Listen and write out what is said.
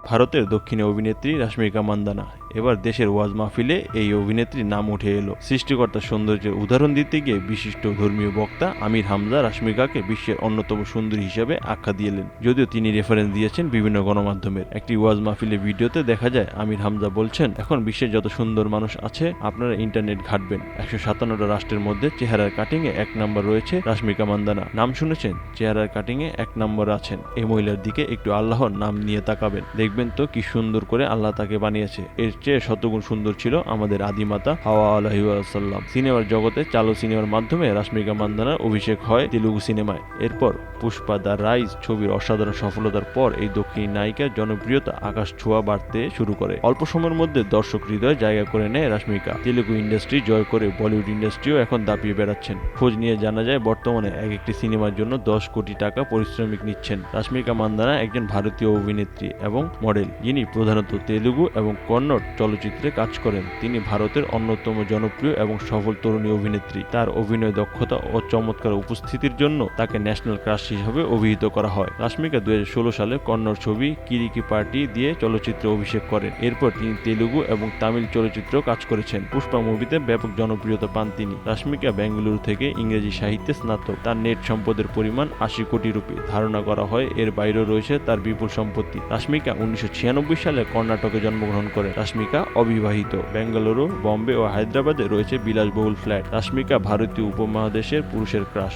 ভারতের দক্ষিণী অভিনেত্রী রাশ্মিকা মান্দানা। এবার দেশের ওয়াজ মাহফিলে এই অভিনেত্রীর নাম উঠে এলো। সৃষ্টিকর্তার সৌন্দর্যের উদাহরণ দিতে গিয়ে বিশিষ্ট ধর্মীয় বক্তা আমির হামজা রাশ্মিকাকে বিশ্বের অন্যতম সুন্দরী হিসেবে আখ্যা দিয়েলেন। যদিও তিনি রেফারেন্স দিয়েছেন বিভিন্ন গণমাধ্যমের। একটি ওয়াজ মাহফিলের ভিডিওতে দেখা যায় আমির হামজা বলছেন, এখন বিশ্বের যত সুন্দর মানুষ আছে আপনারা ইন্টারনেট ঘাটবেন। 157টা রাষ্ট্রের মধ্যে চেহারার কাটিংয়ে 1 নম্বর রয়েছে রাশ্মিকা মান্দানা। নাম শুনেছেন? চেহারার কাটিংয়ে 1 নম্বর আছেন। এই মহিলার দিকে একটু আল্লাহর নাম নিয়ে তাকাবেন, দেখবেন তো কি সুন্দর করে আল্লাহ তাকে বানিয়েছে। এর চেয়ে শতগুণ সুন্দর ছিল আমাদের আদিমাতা হাওয়া আলাইহি ওয়াসাল্লাম। সিনেমার জগতে চালু সিনেমার মাধ্যমে রাশ্মিকা মান্দানার অভিষেক হয় তেলুগু সিনেমায়। এরপর পুষ্পা দ্য রাইজ ছবির অসাধারণ সফলতার পর এই দক্ষিণী নায়িকার জনপ্রিয়তা আকাশ ছোঁয়া বাড়তে শুরু করে। অল্প সময়ের মধ্যে দর্শক হৃদয়ে জায়গা করে নেয় রাশ্মিকা। তেলুগু ইন্ডাস্ট্রি জয় করে বলিউড ইন্ডাস্ট্রিও এখন দাপিয়ে বেড়াচ্ছেন। খোঁজ নিয়ে জানা যায় বর্তমানে এক একটি সিনেমার জন্য 10 কোটি টাকা পারিশ্রমিক নিচ্ছেন। রাশ্মিকা মান্দানা একজন ভারতীয় অভিনেত্রী এবং মডেল, যিনি প্রধানত তেলুগু এবং কন্নড় চলচ্চিত্রে কাজ করেন। তিনি ভারতের অন্যতম জনপ্রিয় এবং সফল তরুণী অভিনেত্রী। তার অভিনয় দক্ষতা ও চমৎকার উপস্থিতির জন্য তাকে ন্যাশনাল ক্রাশ হিসেবে অভিহিত করা হয়। রাশ্মিকা 2016 সালে কন্নড় ছবি কিরিকি পার্টি দিয়ে চলচ্চিত্রে অভিষেক করেন। এরপর তিনি তেলুগু এবং তামিল চলচ্চিত্রেও কাজ করেছেন। পুষ্পা মুভিতে ব্যাপক জনপ্রিয়তা পান তিনি। রাশ্মিকা বেঙ্গালুরু থেকে ইংরেজি সাহিত্যে স্নাতক। তার নেট সম্পদের পরিমাণ 80 কোটি রুপি। ধারণা করা হয় এর বাইরেও রয়েছে তার বিপুল সম্পত্তি। রাশ্মিকা 1996 সালে কর্ণাটকে জন্মগ্রহণ করেন। রাশ্মিকা অবিবাহিত। বেঙ্গালুরু, বম্বে ও হায়দ্রাবাদে রয়েছে বিলাসবহুল ফ্ল্যাট। রাশ্মিকা ভারতীয় উপমহাদেশের পুরুষের ক্রাশ।